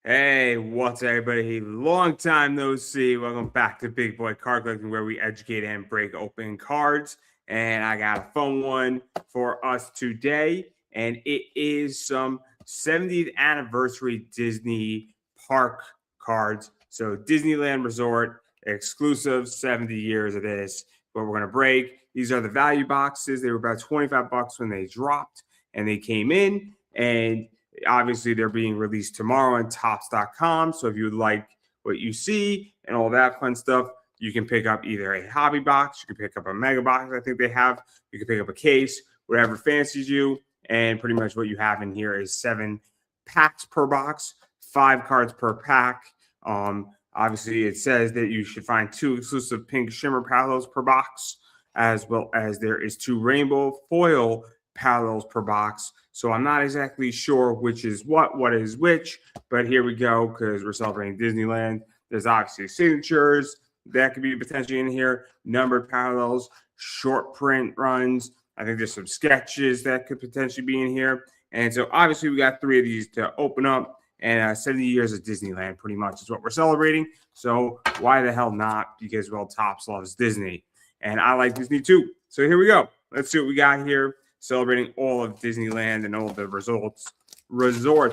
Hey, what's up, everybody? Long time no see. Welcome back to Big Boy Card Collecting, where we educate and break open cards. And I got a fun one for us today, and it is some 70th anniversary Disney park cards. So Disneyland Resort exclusive, 70 years of this. But we're gonna break. These are the value boxes. They were about 25 bucks when they dropped, and they came in and obviously they're being released tomorrow on Topps.com. So if you would like what you see and all that fun stuff, you can pick up either a hobby box, you can pick up a mega box, I think they have, you can pick up a case, whatever fancies you. And pretty much what you have in here is 7 packs per box, 5 cards per pack. Obviously, it says that you should find 2 exclusive pink shimmer parallels per box, as well as there is 2 rainbow foil parallels per box. So I'm not exactly sure which is what is which, but here we go because we're celebrating Disneyland. There's obviously signatures that could be potentially in here, numbered parallels, short print runs. I think there's some sketches that could potentially be in here. And so obviously we got 3 of these to open up, and 70 years of Disneyland pretty much is what we're celebrating. So why the hell not? Because, well, Topps loves Disney, and I like Disney too. So here we go. Let's see what we got here. Celebrating all of Disneyland and all the resorts.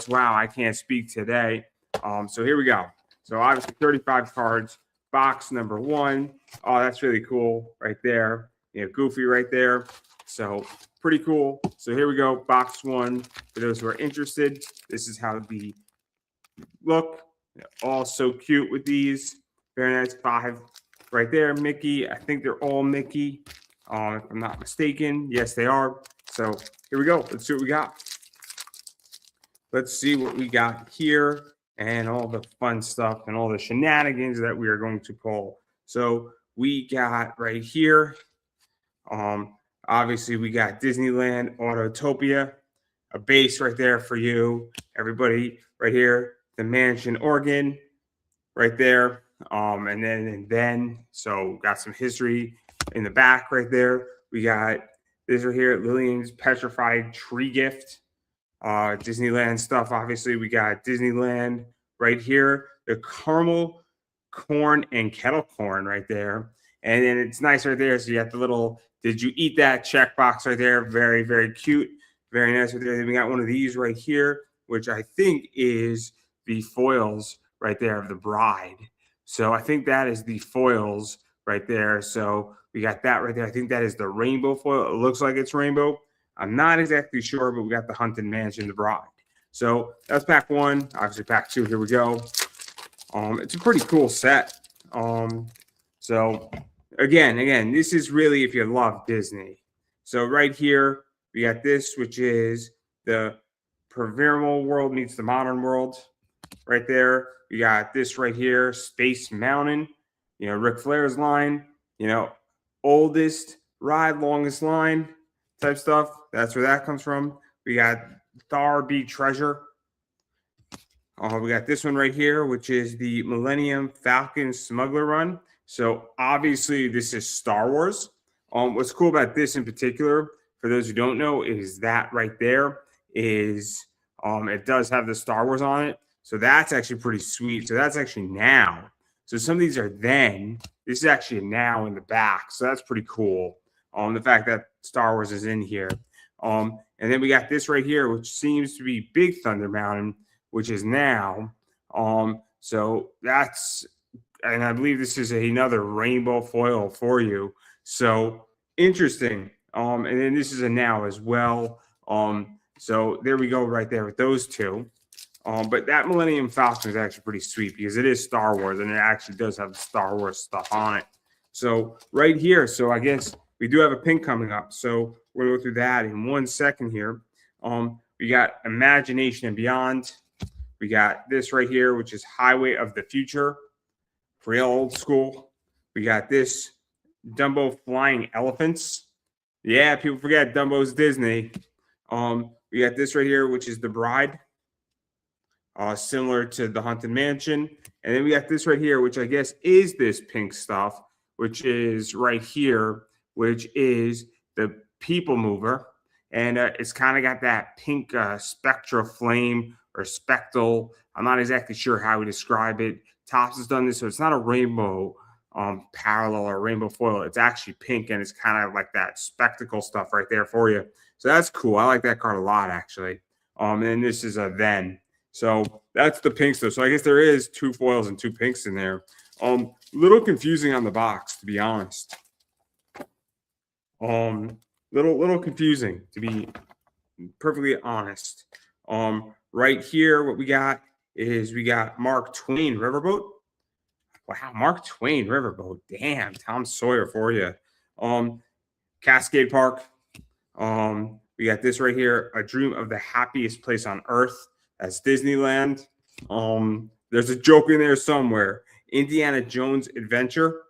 Wow, I can't speak today. So here we go. So obviously 35 cards, box number 1. Oh, that's really cool right there. You know, Goofy right there. So pretty cool. So here we go, box 1. For those who are interested, this is how the look. All so cute with these. Very nice. 5 right there. Mickey. I think they're all Mickey. If I'm not mistaken. Yes, they are. So here we go. Let's see what we got. Let's see what we got here and all the fun stuff and all the shenanigans that we are going to pull. So we got right here. Obviously, we got Disneyland Autotopia, a base right there for you. Everybody right here. The Mansion Organ right there. And then, so got some history in the back right there. We got this right here, Lillian's Petrified Tree Gift. Disneyland stuff, obviously. We got Disneyland right here. The caramel corn and kettle corn right there. And then it's nice right there. So you got the little, did you eat that checkbox right there? Very, very cute. Very nice right there. Then we got one of these right here, which I think is the foils right there of the bride. So I think that is the foils right there. So we got that right there. I think that is the rainbow foil. It looks like it's rainbow. I'm not exactly sure, but we got the Haunted Mansion, the bride. So that's pack 1. Obviously, pack 2. Here we go. It's a pretty cool set. So again, this is really if you love Disney. So right here, we got this, which is the Proverbial World meets the Modern World. Right there, we got this right here, Space Mountain. You know, Ric Flair's line. You know, oldest ride, longest line type stuff. That's where that comes from. We got Thar Be Treasure. We got this one right here, which is the Millennium Falcon Smuggler Run. So obviously this is Star Wars. What's cool about this in particular, for those who don't know, is that right there is it does have the Star Wars on it. So that's actually pretty sweet. So that's actually now. So some of these are then. This is actually now in the back. So that's pretty cool. The fact that Star Wars is in here. And then we got this right here, which seems to be Big Thunder Mountain, which is now. So that's, and I believe this is another rainbow foil for you. So interesting. And then this is a now as well. So there we go right there with those 2. But that Millennium Falcon is actually pretty sweet because it is Star Wars and it actually does have the Star Wars stuff on it. So right here, so I guess we do have a pink coming up. So we're going to go through that in 1 second here. We got Imagination and Beyond. We got this right here, which is Highway of the Future. Real old school. We got this Dumbo Flying Elephants. Yeah, people forget Dumbo's Disney. We got this right here, which is The Bride. Similar to the Haunted Mansion. And then we got this right here, which I guess is this pink stuff, which is right here, which is the People Mover. And it's kind of got that pink spectra flame or spectral. I'm not exactly sure how we describe it. Topps has done this, so it's not a rainbow parallel or rainbow foil. It's actually pink, and it's kind of like that spectacle stuff right there for you. So that's cool. I like that card a lot, actually. And this is a then. So that's the pink stuff. So I guess there is 2 foils and 2 pinks in there. Little confusing on the box, to be honest. Little confusing, to be perfectly honest. Right here, what we got is we got Mark Twain Riverboat. Wow, Mark Twain Riverboat. Damn, Tom Sawyer for you. Cascade Park. We got this right here, A Dream of the Happiest Place on Earth. That's Disneyland. There's a joke in there somewhere. Indiana Jones Adventure.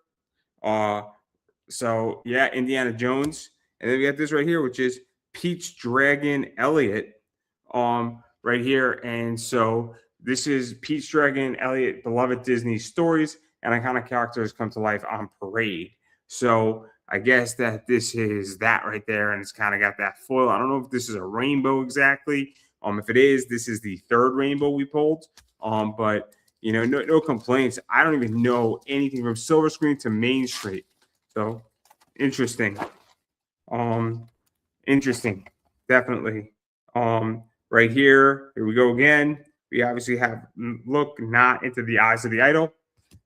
So yeah, Indiana Jones. And then we got this right here, which is Peach Dragon Elliot. Right here. And so this is Peach Dragon Elliot, beloved Disney stories and iconic characters come to life on parade. So I guess that this is that right there, and it's kind of got that foil. I don't know if this is a rainbow exactly. If it is, this is the 3rd rainbow we pulled. But you know, no complaints. I don't even know anything from Silver Screen to Main Street. So interesting. Interesting, definitely. Right here we go again. We obviously have look not into the eyes of the idol.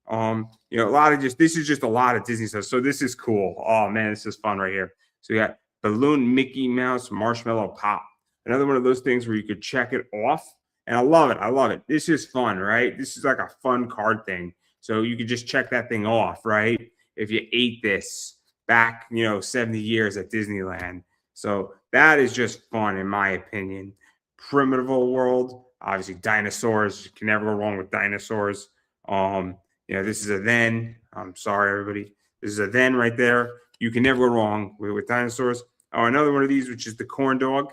You know, a lot of this is just a lot of Disney stuff. So this is cool. Oh man, this is fun right here. So we got Balloon Mickey Mouse Marshmallow Pop. Another one of those things where you could check it off. And I love it. I love it. This is fun, right? This is like a fun card thing. So you could just check that thing off, right? If you ate this back, you know, 70 years at Disneyland. So that is just fun, in my opinion. Primitive world, obviously dinosaurs. You can never go wrong with dinosaurs. You know, this is a then. I'm sorry, everybody. This is a then right there. You can never go wrong with dinosaurs. Oh, another one of these, which is the corn dog.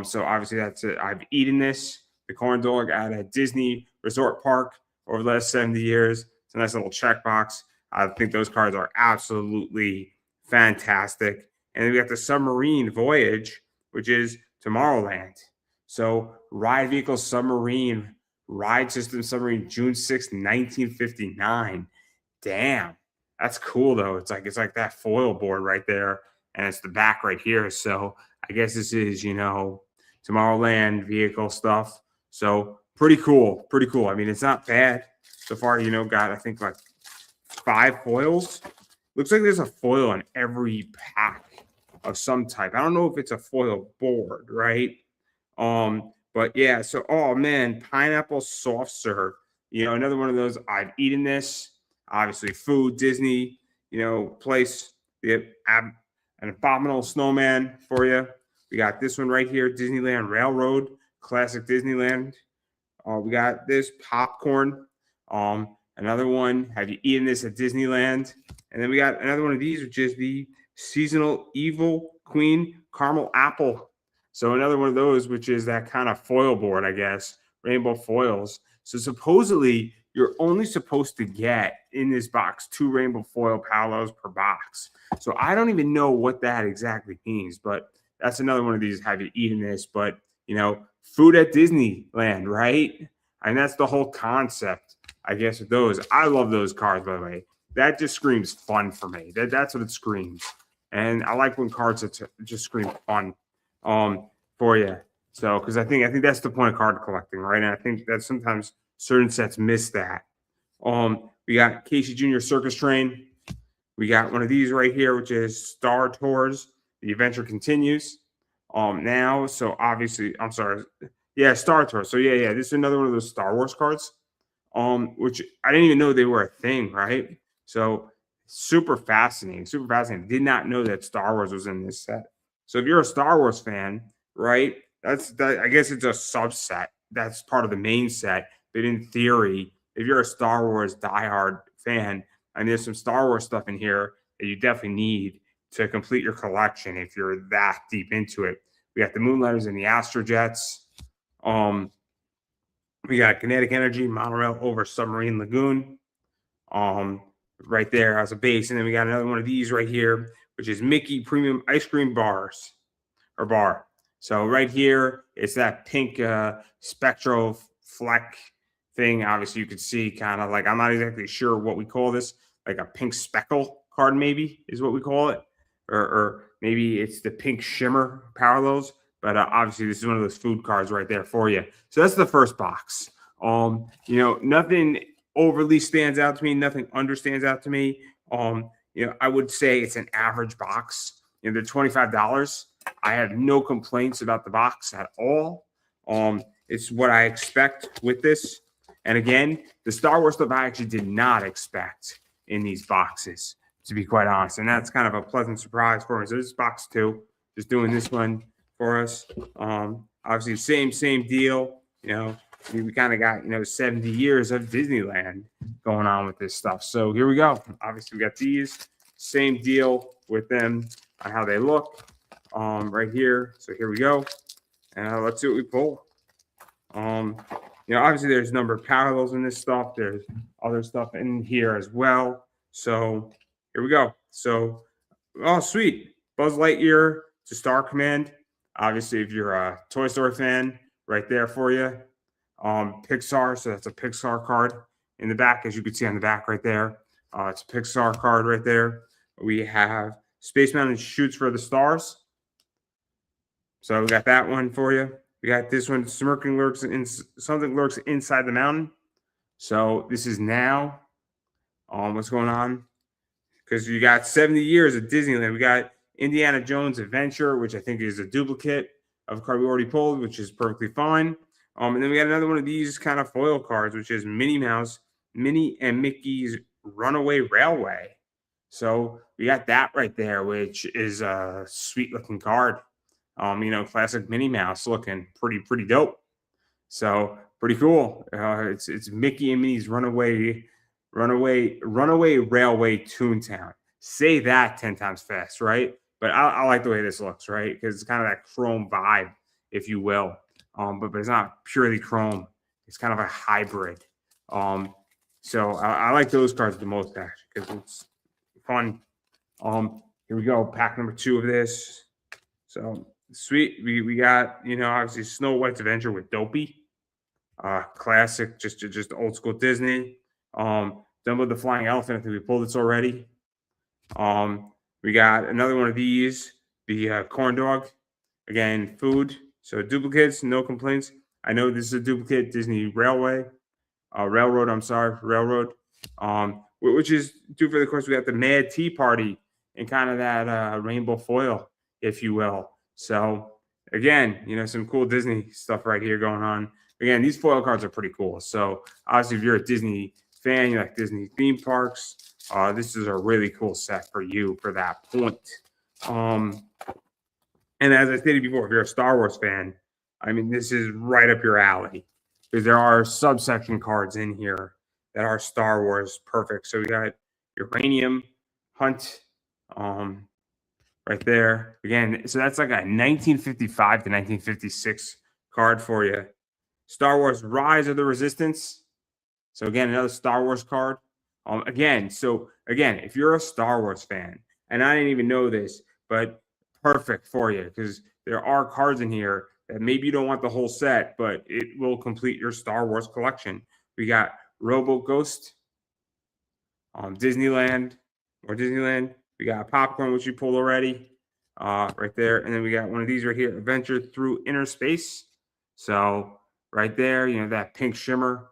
So obviously that's it. I've eaten this, the corn dog at a Disney resort park over the last 70 years. It's a nice little checkbox. I think those cards are absolutely fantastic. And then we got the submarine voyage, which is Tomorrowland. So ride vehicle submarine, ride system submarine, June 6th, 1959. Damn, that's cool though. It's like that foil board right there, and it's the back right here. So I guess this is, you know, Tomorrowland vehicle stuff. So pretty cool, pretty cool. I mean, it's not bad so far. You know, got I think like 5 foils. Looks like there's a foil on every pack of some type. I don't know if it's a foil board, right? But yeah, so oh man, pineapple soft serve. You know, another one of those. I've eaten this. Obviously, food, Disney, you know, place. The an abominable snowman for you. We got this one right here, Disneyland Railroad, classic Disneyland. We got this popcorn. Another one. Have you eaten this at Disneyland? And then we got another one of these, which is the seasonal Evil Queen caramel apple. So another one of those, which is that kind of foil board, I guess, rainbow foils. So supposedly you're only supposed to get in this box 2 rainbow foil parallels per box. So I don't even know what that exactly means, but that's another one of these. Have you eaten this? But you know, food at Disneyland, right? And that's the whole concept, I guess, of those. I love those cards, by the way. That just screams fun for me. That's what it screams. And I like when cards just scream fun for you. So, because I think that's the point of card collecting, right? And I think that sometimes certain sets miss that. We got Casey Jr. Circus Train. We got one of these right here, which is Star Tours. The adventure continues. Now, so obviously, I'm sorry. Yeah, Star Tours. So yeah, this is another one of those Star Wars cards. Which I didn't even know they were a thing, right? So super fascinating, super fascinating. Did not know that Star Wars was in this set. So if you're a Star Wars fan, right, I guess it's a subset. That's part of the main set. But in theory, if you're a Star Wars diehard fan, and there's some Star Wars stuff in here that you definitely need to complete your collection if you're that deep into it. We got the Moonlighters and the Astrojets. We got Kinetic Energy, Monorail over Submarine Lagoon. Right there as a base. And then we got another one of these right here, which is Mickey Premium Ice Cream Bars or Bar. So right here, it's that pink spectral fleck thing. Obviously, you can see kind of like, I'm not exactly sure what we call this, like a pink speckle card, maybe is what we call it, or maybe it's the pink shimmer parallels. But obviously, this is one of those food cards right there for you. So that's the first box. Nothing overly stands out to me. Nothing understands out to me. I would say it's an average box. They're $25. I have no complaints about the box at all. It's what I expect with this. And again, the Star Wars stuff I actually did not expect in these boxes, to be quite honest. And that's kind of a pleasant surprise for me. So this is box 2, just doing this one for us. Obviously, same deal. We kind of got 70 years of Disneyland going on with this stuff. So here we go. Obviously, we got these. Same deal with them on how they look right here. So here we go. And let's see what we pull. Obviously there's a number of parallels in this stuff. There's other stuff in here as well. So here we go. So, oh, sweet. Buzz Lightyear to Star Command. Obviously, if you're a Toy Story fan, right there for you. Pixar, so that's a Pixar card in the back, as you can see on the back right there. It's a Pixar card right there. We have Space Mountain Shoots for the Stars. So we got that one for you. We got this one, something lurks inside the mountain. So this is now. What's going on? Because you got 70 years of Disneyland. We got Indiana Jones Adventure, which I think is a duplicate of a card we already pulled, which is perfectly fine. And then we got another one of these kind of foil cards, which is Minnie and Mickey's Runaway Railway. So we got that right there, which is a sweet looking card. Classic Minnie Mouse looking pretty dope. So pretty cool. It's Mickey and Minnie's Runaway Railway Toontown. Say that 10 times fast, right? But I like the way this looks, right? Because it's kind of that chrome vibe, if you will. But it's not purely chrome. It's kind of a hybrid. So I like those cards the most, actually, because it's fun. Here we go, pack number 2 of this. So sweet. We got, obviously Snow White's Adventure with Dopey. Classic, just old school Disney. Dumbo the Flying Elephant. I think we pulled this already. We got another one of these, the corn dog. Again, food. So duplicates, no complaints. I know this is a duplicate Disney Railroad. Which is due for the course. We got the Mad Tea Party and kind of that rainbow foil, if you will. So again, some cool Disney stuff right here going on. Again, these foil cards are pretty cool. So obviously, if you're a Disney fan, you like Disney theme parks, this is a really cool set for you for that point. And as I stated before, if you're a Star Wars fan, I mean, this is right up your alley because there are subsection cards in here that are Star Wars perfect. So we got Uranium Hunt right there. Again, so that's like a 1955 to 1956 card for you. Star Wars Rise of the Resistance. So again, another Star Wars card. Again, if you're a Star Wars fan, and I didn't even know this, but perfect for you because there are cards in here that maybe you don't want the whole set, but it will complete your Star Wars collection. We got Robo Ghost, Disneyland. We got Popcorn, which you pulled already, right there, and then we got one of these right here, Adventure Through Inner Space. So right there, that pink shimmer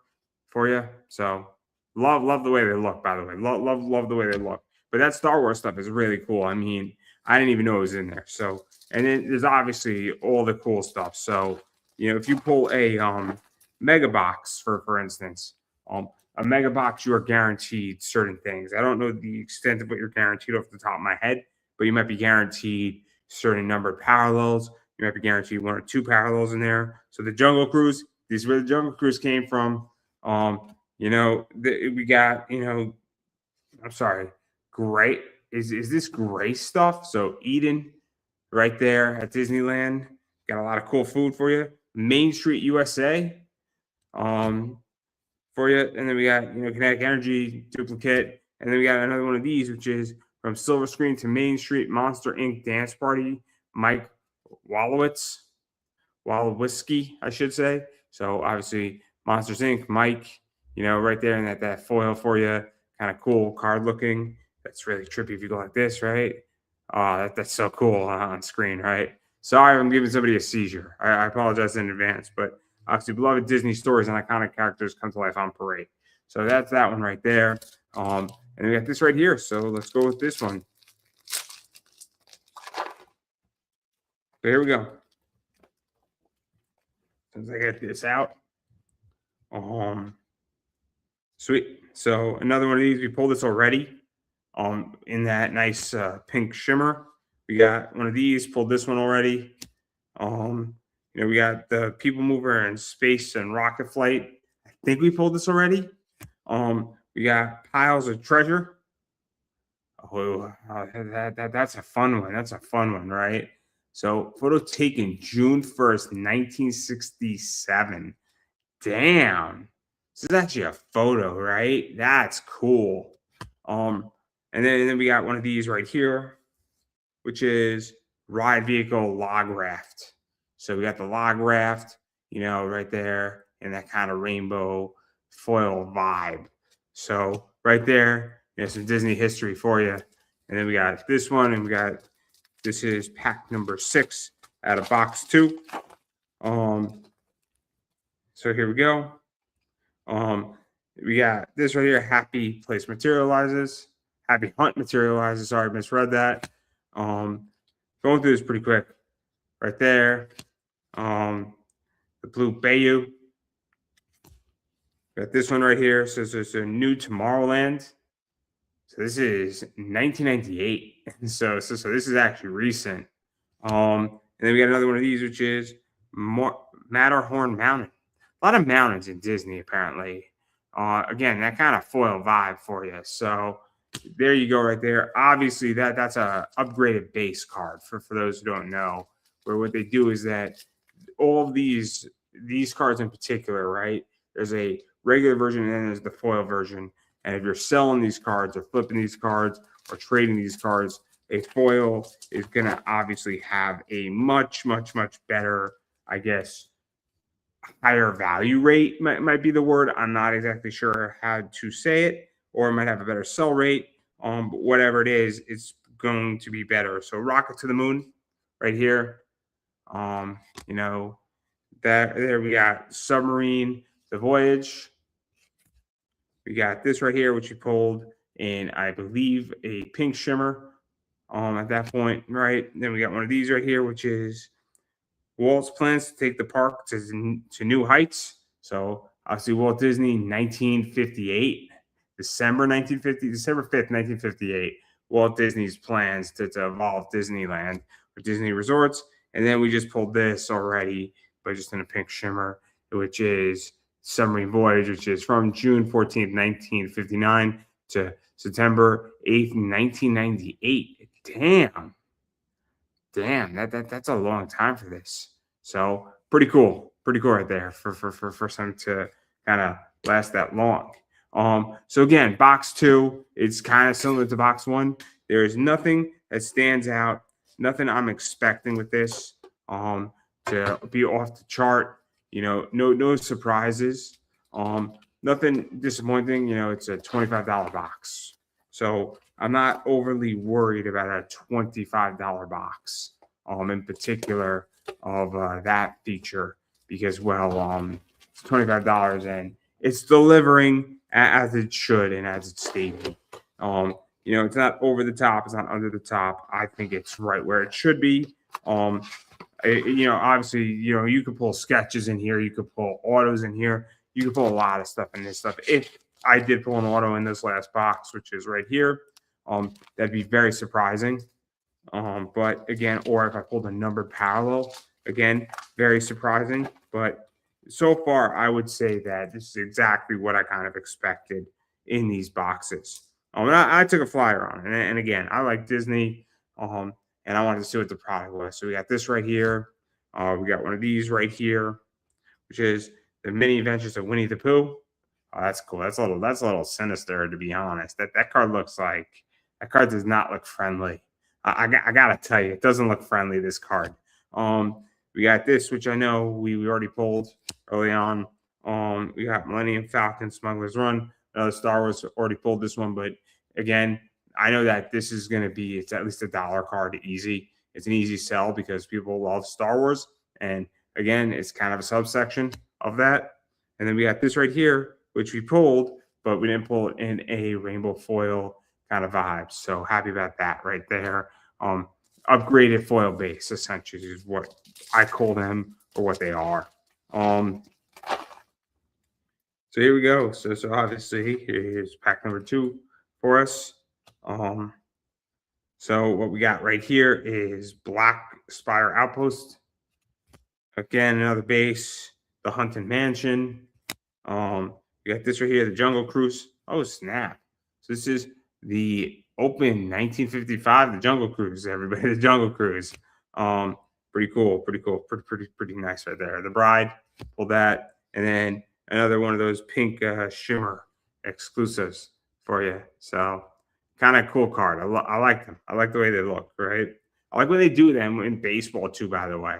for you. So love the way they look. By the way, love the way they look. But that Star Wars stuff is really cool. I mean, I didn't even know it was in there. So, and then there's obviously all the cool stuff. So, if you pull a mega box, for instance, a mega box, you are guaranteed certain things. I don't know the extent of what you're guaranteed off the top of my head, but you might be guaranteed certain number of parallels. You might be guaranteed 1 or 2 parallels in there. So the Jungle Cruise, this is where the Jungle Cruise came from. We got, I'm sorry, great. Is this gray stuff? So Eden right there at Disneyland. Got a lot of cool food for you. Main Street USA for you. And then we got, Kinetic Energy duplicate. And then we got another one of these, which is from Silver Screen to Main Street Monster Inc. Dance Party, Mike Wallowitz. Wild Whiskey, I should say. So obviously Monsters Inc., Mike, right there, and that foil for you, kind of cool card looking. That's really trippy if you go like this, right? That's so cool on screen, right? Sorry, I'm giving somebody a seizure. I apologize in advance, but obviously beloved Disney stories and iconic characters come to life on parade. So that's that one right there. And we got this right here. So let's go with this one. So here we go. As I get this out. Sweet. So another one of these, we pulled this already. In that nice pink shimmer. We got one of these, pulled this one already. We got the People Mover and Space and Rocket Flight. I think we pulled this already. We got Piles of Treasure. Oh, that's a fun one. That's a fun one, right? So photo taken June 1st, 1967. Damn. This is actually a photo, right? That's cool. And then we got one of these right here, which is Ride Vehicle Log Raft. So we got the log raft, right there, and that kind of rainbow foil vibe. So right there, some Disney history for you. And then we got this one, and this is pack number 6 out of box 2. So here we go. We got this right here, Happy Place Materializes. Happy Hunt Materializes. Sorry, I misread that. Going through this pretty quick. Right there. The Blue Bayou. Got this one right here. So it's a New Tomorrowland. So this is 1998. So this is actually recent. And then we got another one of these, which is Matterhorn Mountain. A lot of mountains in Disney, apparently. Again, that kind of foil vibe for you. So there you go right there. Obviously, that's a upgraded base card for those who don't know, where what they do is that all of these cards in particular, right? There's a regular version and then there's the foil version. And if you're selling these cards or flipping these cards or trading these cards, a foil is going to obviously have a much, much, much better, I guess, higher value rate might be the word. I'm not exactly sure how to say it, or it might have a better sell rate. But whatever it is, it's going to be better. So Rocket to the Moon right here. There we got Submarine, The Voyage. We got this right here, which we pulled in, I believe, a pink shimmer at that point, right? And then we got one of these right here, which is Walt's plans to take the park to new heights. So obviously Walt Disney, 1958, December 5th, 1958. Walt Disney's plans to evolve Disneyland or Disney resorts. And then we just pulled this already, but just in a pink shimmer, which is Submarine Voyage, which is from June 14th, 1959 to September 8th, 1998. Damn, that's a long time for this. So pretty cool right there for something to kind of last that long. So again, box 2, it's kind of similar to box 1. There is nothing that stands out, nothing I'm expecting with this to be off the chart. No surprises. Nothing disappointing. It's a $25 box. So I'm not overly worried about a $25 box, in particular of that feature, because, it's $25 and it's delivering as it should and as it's stated. It's not over the top, it's not under the top. I think it's right where it should be. Obviously, you could pull sketches in here, you could pull autos in here, you could pull a lot of stuff in this stuff. If I did pull an auto in this last box, which is right here, that'd be very surprising. But again, or if I pulled a numbered parallel, again, very surprising. But so far, I would say that this is exactly what I kind of expected in these boxes. I took a flyer on it, and again, I like Disney, and I wanted to see what the product was. So we got this right here. We got one of these right here, which is the Mini Adventures of Winnie the Pooh. Oh, that's cool. That's a little sinister, to be honest. That card does not look friendly. I gotta tell you, it doesn't look friendly, this card. We got this, which I know we already pulled early on. We got Millennium Falcon, Smuggler's Run. Star Wars already pulled this one, but again, I know that this is going to be, it's at least $1 card easy. It's an easy sell because people love Star Wars. And again, it's kind of a subsection of that. And then we got this right here, which we pulled, but we didn't pull it in a rainbow foil kind of vibe. So happy about that right there. Upgraded foil base, essentially, is what I call them or what they are. So here we go. So obviously here's pack number 2 for us. So what we got right here is Black Spire Outpost. Again, another base, the Haunted Mansion. We got this right here, the Jungle Cruise. Oh, snap. So this is the open 1955, the Jungle Cruise, everybody, the Jungle Cruise. Pretty cool, pretty nice right there. The Bride, pull that. And then another one of those pink shimmer exclusives for you. So kind of cool card. I like them. I like the way they look, right? I like when they do them in baseball too, by the way.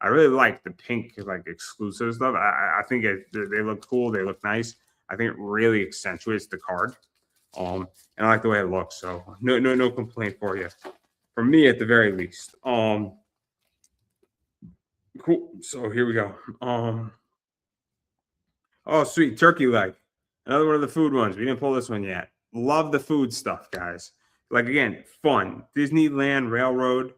I really like the pink like exclusive stuff. I think they look cool. They look nice. I think it really accentuates the card. And I like the way it looks. So no complaint for you. For me at the very least. Cool. So here we go. Oh, sweet turkey leg. Another one of the food ones. We didn't pull this one yet. Love the food stuff, guys. Like again, fun. Disneyland Railroad.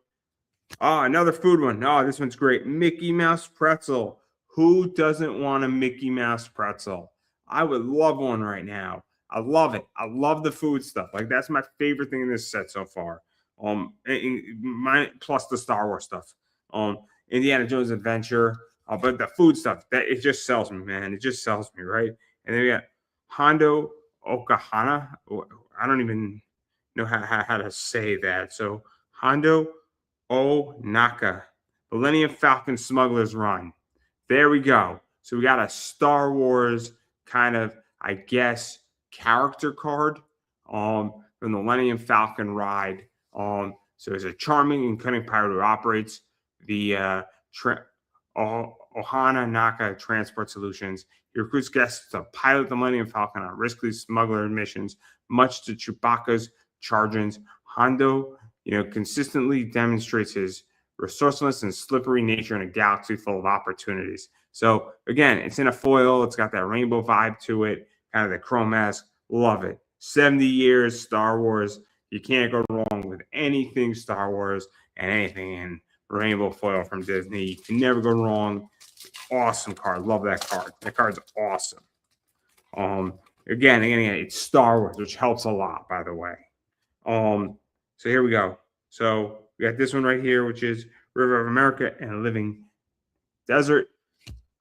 Oh, another food one. Oh, this one's great. Mickey Mouse pretzel. Who doesn't want a Mickey Mouse pretzel? I would love one right now. I love it. I love the food stuff. Like that's my favorite thing in this set so far. Plus the Star Wars stuff. Indiana Jones Adventure. But the food stuff, that it just sells me, man. It just sells me, right? And then we got Hondo Okahana. I don't even know how to say that. So Hondo Naka, Millennium Falcon Smuggler's Run. There we go. So we got a Star Wars kind of, I guess, character card from the Millennium Falcon ride. So it's a charming and cunning pirate who operates the Ohana Naka Transport Solutions. He recruits guests to pilot the Millennium Falcon on risky smuggler missions, much to Chewbacca's chagrin. Hondo, consistently demonstrates his resourcefulness and slippery nature in a galaxy full of opportunities. So again, it's in a foil. It's got that rainbow vibe to it, kind of the chrome mask. Love it. 70 years Star Wars. You can't go wrong with anything Star Wars and anything in rainbow foil from Disney. You can never go wrong. Awesome card. Love that card. That card's awesome. Again, it's Star Wars, which helps a lot, by the way. So here we go. So we got this one right here, which is River of America and Living Desert.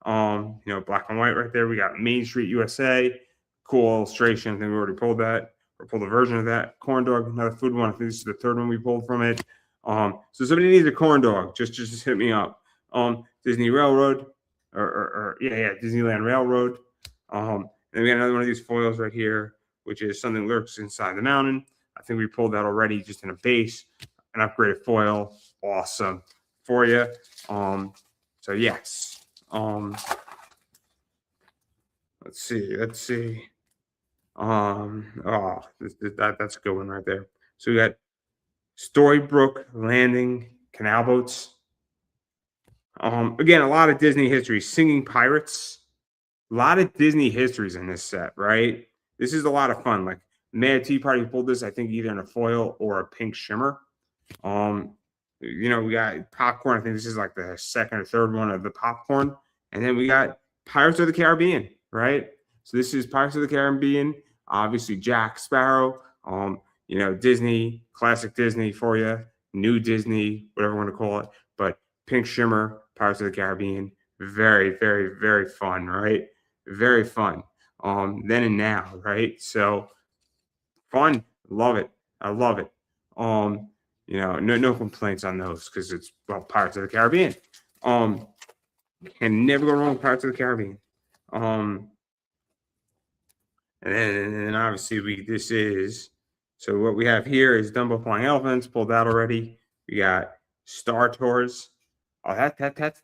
Black and white right there. We got Main Street USA. Cool illustration. I think we already pulled that or pulled a version of that. Corn dog, another food one. I think this is the third one we pulled from it. So somebody needs a corn dog. Just hit me up. Disney Railroad Disneyland Railroad. And we got another one of these foils right here, which is Something Lurks Inside the Mountain. I think we pulled that already, just in a base, an upgraded foil. Awesome for you. So yes. Let's see. That's a good one right there. So we got Storybrooke Landing Canal Boats. Again, a lot of Disney history. Singing Pirates. A lot of Disney histories in this set, right? This is a lot of fun. Like Mad Tea Party pulled this, I think, either in a foil or a pink shimmer. We got popcorn. I think this is like the second or third one of the popcorn. And then we got Pirates of the Caribbean, right? So this is Pirates of the Caribbean. Obviously, Jack Sparrow. Disney, classic Disney for you. New Disney, whatever you want to call it. But pink shimmer, Pirates of the Caribbean. Very, very, very fun, right? Very fun. Then and now, right? So fun. Love it. I love it. No complaints on those because it's Pirates of the Caribbean. Can never go wrong with Pirates of the Caribbean. And then obviously so what we have here is Dumbo Flying Elephants, pulled out already. We got Star Tours. Oh,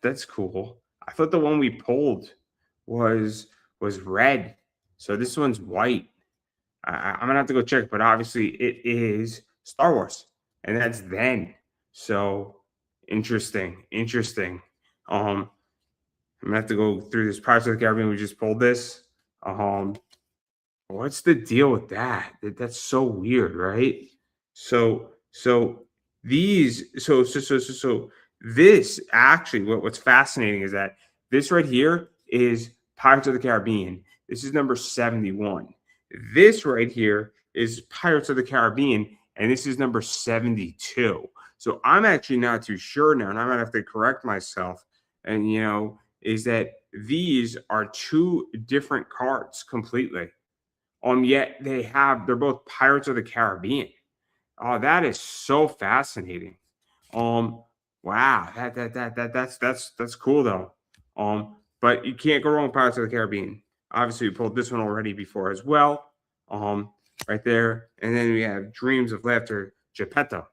that's cool. I thought the one we pulled was red. So this one's white. I'm gonna have to go check, but obviously it is Star Wars, and that's then. So interesting, interesting. I'm gonna have to go through this Pirates of the Caribbean. We just pulled this. Um, what's the deal with that? That's so weird, right? So so this actually what's fascinating is that this right here is Pirates of the Caribbean. This is number 71. This right here is Pirates of the Caribbean, and this is number 72. So I'm actually not too sure now, and I might have to correct myself. And is that these are two different cards completely. Yet they're both Pirates of the Caribbean. Oh, that is so fascinating. Um, wow, that's cool though. But you can't go wrong with Pirates of the Caribbean. Obviously, we pulled this one already before as well. Um, right there, and then we have Dreams of Laughter, Geppetto.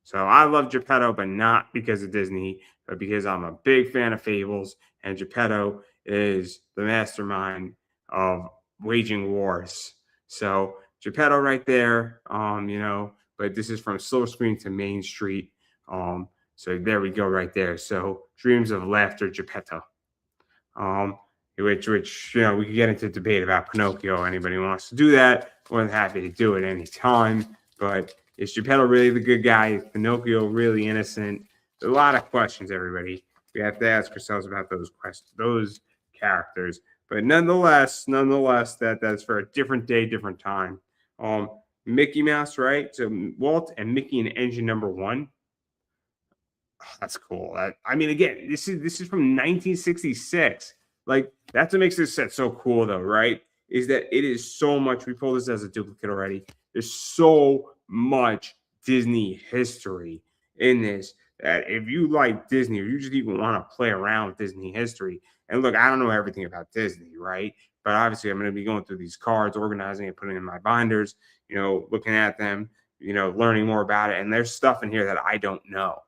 So I love Geppetto, but not because of Disney, but because I'm a big fan of Fables, and Geppetto is the mastermind of waging wars. So Geppetto right there, but this is from Silver Screen to Main Street. So there we go right there. So Dreams of Laughter, Geppetto. Um, which we could get into debate about Pinocchio. Anybody wants to do that, more than happy to do it anytime. But is Geppetto really the good guy? Is Pinocchio really innocent? There's a lot of questions, everybody. We have to ask ourselves about those questions, those characters. But nonetheless, that's for a different day, different time. Mickey Mouse, right? So Walt and Mickey in engine number one. Oh, that's cool. I mean, again, this is from 1966. Like that's what makes this set so cool, though, right? Is that it is so much. We pulled this as a duplicate already. There's so much Disney history in this that if you like Disney or you just even want to play around with Disney history, and look, I don't know everything about Disney, right? But obviously, I'm going to be going through these cards, organizing and putting in my binders, looking at them, learning more about it. And there's stuff in here that I don't know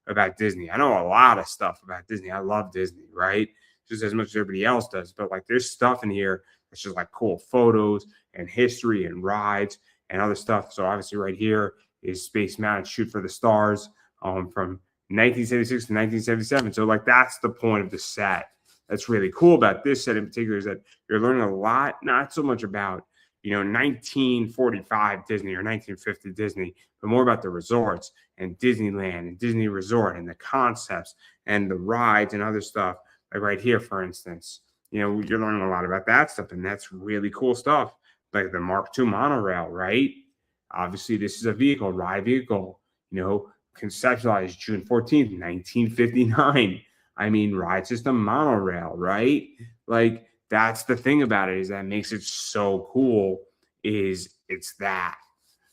about Disney. I know a lot of stuff about Disney. I love Disney, right? Just as much as everybody else does. But like there's stuff in here that's just like cool photos and history and rides and other stuff. So obviously right here is Space Mountain Shoot for the Stars from 1976 to 1977. So like that's the point of the set. That's really cool about this set in particular is that you're learning a lot, not so much about 1945 Disney or 1950 Disney, but more about the resorts and Disneyland and Disney Resort and the concepts and the rides and other stuff. Like right here, for instance, you're learning a lot about that stuff, and that's really cool stuff. Like the Mark II monorail, right? Obviously, this is a vehicle, ride vehicle, conceptualized June 14th, 1959. I mean, ride system monorail, right? Like that's the thing about it is that makes it so cool is it's that.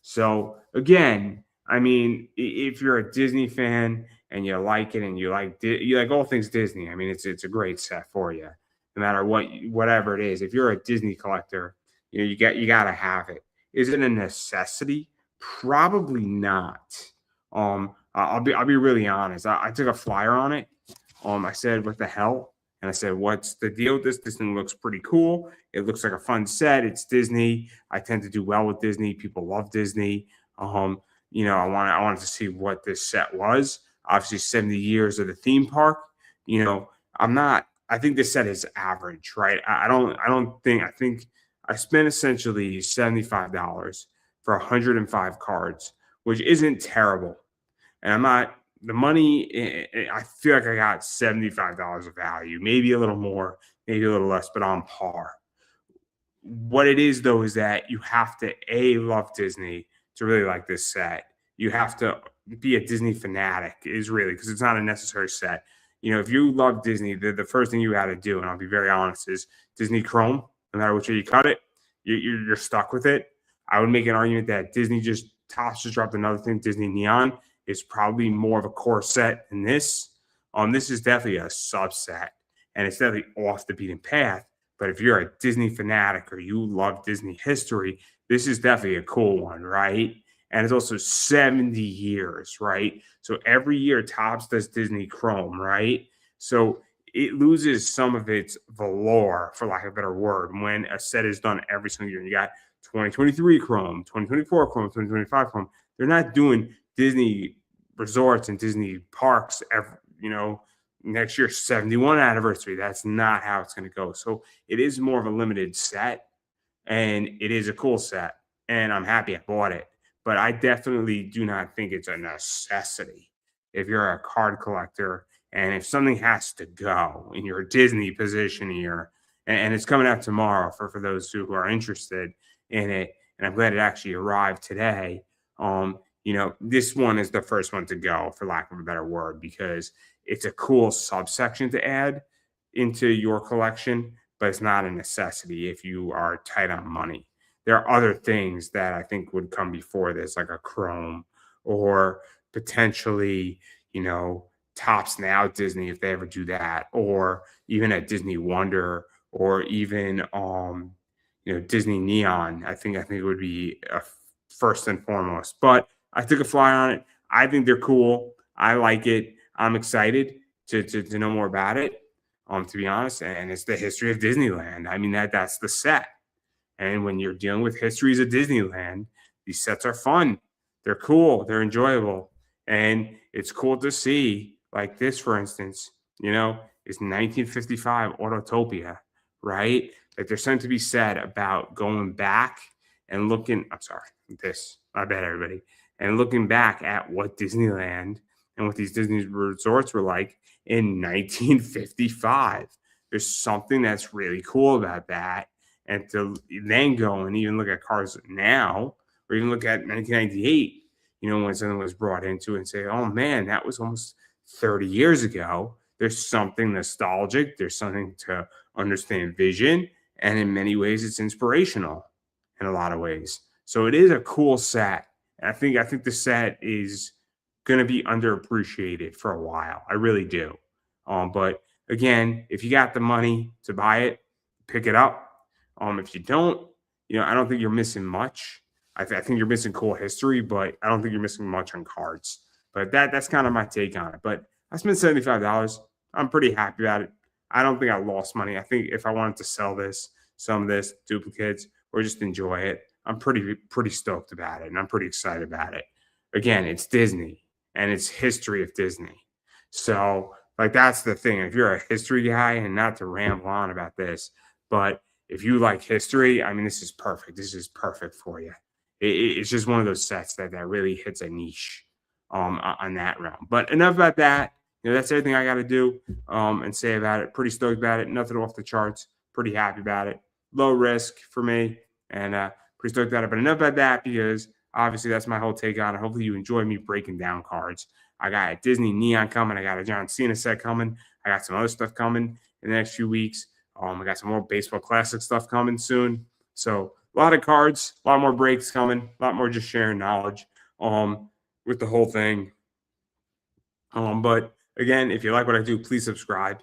So again, I mean, if you're a Disney fan and you like it and you like all things Disney, I mean, it's a great set for you, no matter whatever it is. If you're a Disney collector, you gotta have it. Is it a necessity? Probably not. I'll be really honest. I took a flyer on it. I said, "What the hell?" And I said, "What's the deal with this? This thing looks pretty cool. It looks like a fun set. It's Disney. I tend to do well with Disney. People love Disney. I wanted to see what this set was. Obviously, 70 years of the theme park. I'm not. I think this set is average, right? I think I spent essentially $75 for 105 cards, which isn't terrible. And I'm not the money. I feel like I got $75 of value, maybe a little more, maybe a little less, but on par. What it is though is that you have to love Disney to really like this set. You have to be a Disney fanatic, is really because it's not a necessary set. If you love Disney, the first thing you got to do, and I'll be very honest, is Disney Chrome. No matter which way you cut it, you're stuck with it. I would make an argument that Disney Topps just dropped another thing, Disney Neon is probably more of a core set than this. This is definitely a subset, and it's definitely off the beaten path. But if you're a Disney fanatic or you love Disney history, this is definitely a cool one, right? and it's also 70 years, right? So every year Topps does Disney Chrome, right? So it loses some of its velour, for lack of a better word, when a set is done every single year. You got 2023 Chrome, 2024 Chrome, 2025 Chrome. They're not doing Disney resorts and Disney parks every, next year's 71 anniversary. That's not how it's going to go. So it is more of a limited set, and it is a cool set, and I'm happy I bought it. But I definitely do not think it's a necessity if you're a card collector and if something has to go in your Disney position here, and it's coming out tomorrow for those who are interested in it, and I'm glad it actually arrived today. This one is the first one to go, for lack of a better word, because it's a cool subsection to add into your collection, but it's not a necessity if you are tight on money. There are other things that I think would come before this, like a Chrome or potentially, Tops Now Disney if they ever do that, or even a Disney Wonder, or even Disney Neon. I think it would be first and foremost. But I took a fly on it. I think they're cool. I like it. I'm excited to know more about it. To be honest, and it's the history of Disneyland. I mean, that's the set. And when you're dealing with histories of Disneyland, these sets are fun. They're cool. They're enjoyable. And it's cool to see, like this, for instance, it's 1955 Autotopia, right? Like there's something to be said about going back and looking, my bad, everybody, and looking back at what Disneyland and what these Disney resorts were like in 1955. There's something that's really cool about that. And to then go and even look at cars now, or even look at 1998, when something was brought into it, and say, oh man, that was almost 30 years ago. There's something nostalgic. There's something to understand vision. And in many ways, it's inspirational in a lot of ways. So it is a cool set. And I think the set is going to be underappreciated for a while. I really do. But again, if you got the money to buy it, pick it up. If you don't, I don't think you're missing much. I think you're missing cool history, but I don't think you're missing much on cards. But that's kind of my take on it. But I spent $75. I'm pretty happy about it. I don't think I lost money. I think if I wanted to sell some of this, duplicates, or just enjoy it, I'm pretty stoked about it, and I'm pretty excited about it. Again, it's Disney, and it's history of Disney. So, like, that's the thing. If you're a history guy, and not to ramble on about this, but if you like history, I mean, this is perfect. This is perfect for you. It's just one of those sets that really hits a niche on that realm. But enough about that. That's everything I got to do and say about it. Pretty stoked about it. Nothing off the charts. Pretty happy about it. Low risk for me, and pretty stoked about it. But enough about that, because obviously that's my whole take on it. Hopefully you enjoy me breaking down cards. I got a Disney Neon coming. I got a John Cena set coming. I got some other stuff coming in the next few weeks. I got some more baseball classic stuff coming soon. So a lot of cards, a lot more breaks coming, a lot more just sharing knowledge with the whole thing. But again, if you like what I do, please subscribe.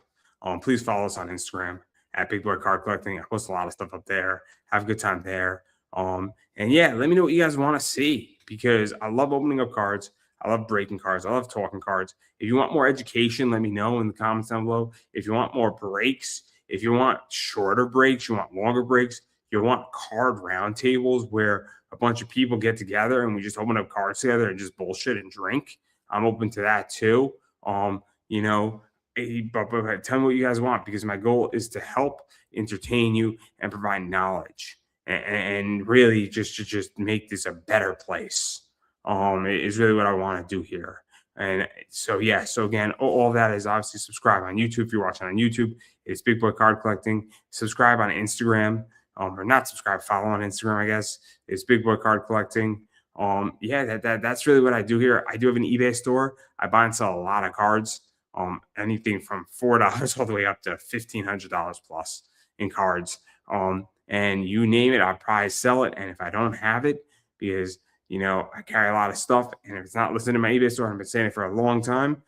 Please follow us on Instagram at Big Boy Card Collecting. I post a lot of stuff up there. Have a good time there. And yeah, let me know what you guys want to see, because I love opening up cards. I love breaking cards. I love talking cards. If you want more education, let me know in the comments down below. If you want more breaks, if you want shorter breaks, you want longer breaks, you want card roundtables where a bunch of people get together and we just open up cards together and just bullshit and drink, I'm open to that too. But tell me what you guys want, because my goal is to help entertain you and provide knowledge and really just make this a better place. Is really what I want to do here. And so, yeah. So again, all that is obviously subscribe on YouTube. If you're watching on YouTube, it's Big Boy Card Collecting. Subscribe on Instagram, or not subscribe, follow on Instagram, I guess. It's Big Boy Card Collecting. Yeah, that's really what I do here. I do have an eBay store. I buy and sell a lot of cards. Anything from $4 all the way up to $1,500 plus in cards. And you name it, I'll probably sell it. And if I don't have it, because I carry a lot of stuff, and if it's not listed in my eBay store, I've been saying it for a long time.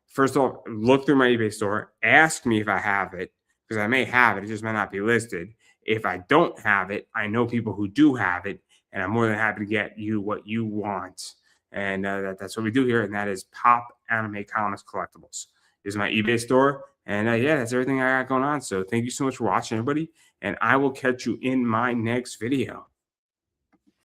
First of all, look through my eBay store, ask me if I have it, because I may have it. It just might not be listed. If I don't have it, I know people who do have it, and I'm more than happy to get you what you want. And that's what we do here, and that is Pop Anime Comics Collectibles. This is my eBay store, and yeah, that's everything I got going on. So thank you so much for watching, everybody, and I will catch you in my next video.